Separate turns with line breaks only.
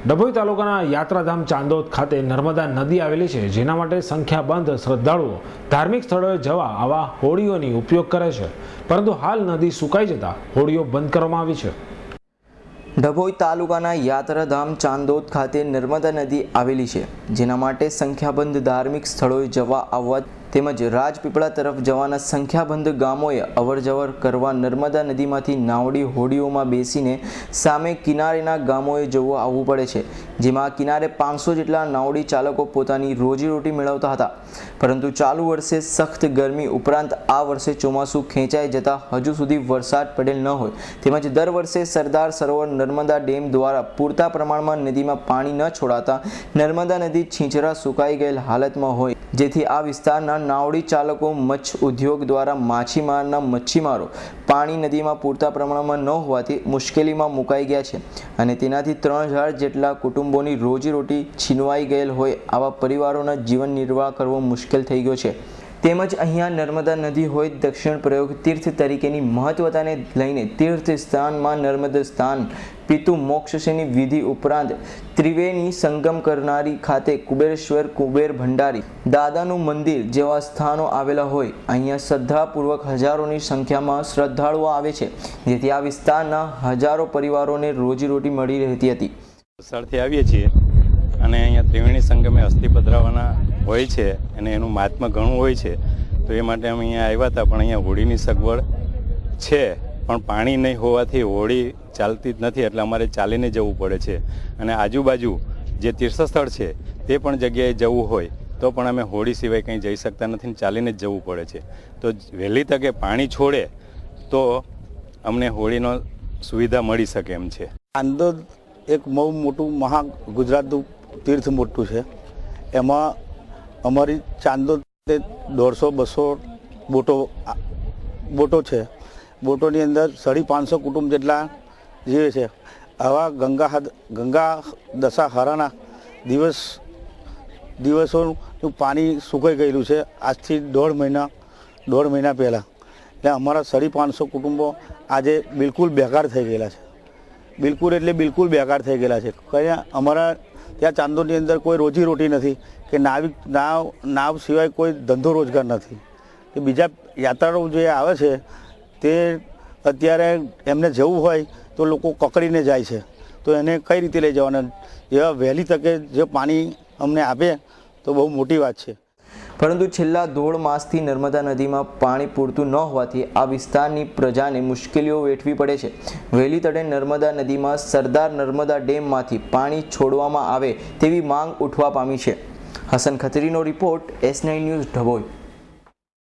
ડભોઈ તાલુકાના યાત્રાધામ ચાંદોદ ખાતે નર્મદા નદી આવેલી છે, જેના માટે સંખ્યાબંધ શ્રદ્ધાળુઓ ધાર્મિક સ્થળોએ જવા આવા હોડીઓની ઉપયોગ કરે છે, પરંતુ હાલ નદી સુકાઈ જતા હોડીઓ બંધ કરવામાં આવી છે।
ડભોઈ તાલુકાના યાત્રાધામ ચાંદોદ ખાતે નર્મદા નદી આવેલી છે, જેના માટે સંખ્યાબંધ ધાર્મિક સ્થળોએ જવા આવવા તેમજ રાજપીપળા તરફ જવાના સંખ્યાબંધ ગામોએ અવરજવર કરવા નર્મદા નદીમાંથી નાવડી હોડીઓમાં બેસીને સામે કિનારેના ગામોએ જવું આવવું પડે છે, જેમાં કિનારે 500 જેટલા નાવડી ચાલકો પોતાની રોજીરોટી મેળવતા હતા, પરંતુ ચાલુ વર્ષે સખ્ત ગરમી ઉપરાંત આ વર્ષે ચોમાસું ખેંચાઈ જતા હજુ સુધી વરસાદ પડેલ ન હોય તેમજ દર વર્ષે સરદાર સરોવર નર્મદા ડેમ દ્વારા પૂરતા પ્રમાણમાં નદીમાં પાણી ન છોડાતા નર્મદા નદી છીંચરા સુકાઈ ગયેલ હાલતમાં હોય, જેથી આ વિસ્તારના નાવડી ચાલકો મત્સ્ય ઉદ્યોગ દ્વારા માછીમારના મચ્છીમારો પાણી નદીમાં પૂરતા પ્રમાણમાં ન હોવાથી મુશ્કેલીમાં મુકાઈ ગયા છે અને તેનાથી 3000 જેટલા કુટુંબોની રોજીરોટી છીનવાઈ ગયેલ હોય આવા પરિવારોના જીવન નિર્વાહ કરવો મુશ્કેલ થઈ ગયો છે। તેમજ અહીંયા નર્મદા નદી હોય દક્ષિણ પ્રયોગ તીર્થ તરીકેની મહત્વતાને લઈને તીર્થ સ્થાનમાં નર્મદા સ્થાન પિતુ મોક્ષની વિધિ ઉપરાંત ત્રિવેણી સંગમ કરનારી ખાતે કુબેરેશ્વર કુબેર ભંડારી દાદાનું મંદિર જેવા સ્થાનો આવેલા હોય અહીંયા શ્રદ્ધાપૂર્વક હજારોની સંખ્યામાં શ્રદ્ધાળુઓ આવે છે, જેથી આ વિસ્તારના હજારો પરિવારોને રોજીરોટી મળી રહેતી હતી।
વલસાડથી આવીએ છીએ અને અહીંયા ત્રિવેણી સંગમે અસ્થિ પધરાવવાના હોય છે અને એનું મહાત્મ્ય ઘણું હોય છે, તો એ માટે અમે અહીંયા આવ્યા હતા। પણ અહીંયા હોડીની સગવડ છે, પણ પાણી નહીં હોવાથી હોડી ચાલતી જ નથી, એટલે અમારે ચાલીને જવું પડે છે અને આજુબાજુ જે તીર્થસ્થળ છે તે પણ જગ્યાએ જવું હોય તો પણ અમે હોડી સિવાય કંઈ જઈ શકતા નથી, ચાલીને જ જવું પડે છે। તો વહેલી તકે પાણી છોડે તો અમને હોડીનો સુવિધા મળી શકે એમ છે।
ચાંદોદ એક બહુ મોટું મહા ગુજરાતનું તીર્થ મોટું છે, એમાં અમારી ચાંદોદ 150-200 બોટો છે। બોટોની અંદર 550 કુટુંબ જેટલા જીવે છે। આવા ગંગા દશાહરાના દિવસોનું પાણી સુકાઈ ગયેલું છે આજથી 1.5 મહિના પહેલાં, એટલે અમારા 550 કુટુંબો આજે બિલકુલ બેકાર થઈ ગયેલા છે, બિલકુલ બેકાર થઈ ગયેલા છે। કયા અમારા ત્યાં ચાંદોદની અંદર કોઈ રોજીરોટી નથી કે નાવ સિવાય કોઈ ધંધો રોજગાર નથી, કે બીજા યાત્રાળુઓ જે આવે છે તે અત્યારે એમને જવું હોય તો લોકો કકડીને જાય છે, તો એને કઈ રીતે લઈ જવાના? એવા વહેલી તકે જે પાણી અમને આપે તો બહુ મોટી વાત છે।
પરંતુ છેલ્લા 1.5 માસથી નર્મદા નદીમાં પાણી પૂરતું ન હોવાથી આ વિસ્તારની પ્રજાને મુશ્કેલીઓ વેઠવી પડે છે। વહેલી તકે નર્મદા નદીમાં સરદાર નર્મદા ડેમમાંથી પાણી છોડવામાં આવે તેવી માંગ ઉઠવા પામી છે। હસન ખત્રીનો રિપોર્ટ S9 ન્યૂઝ ડભોઈ।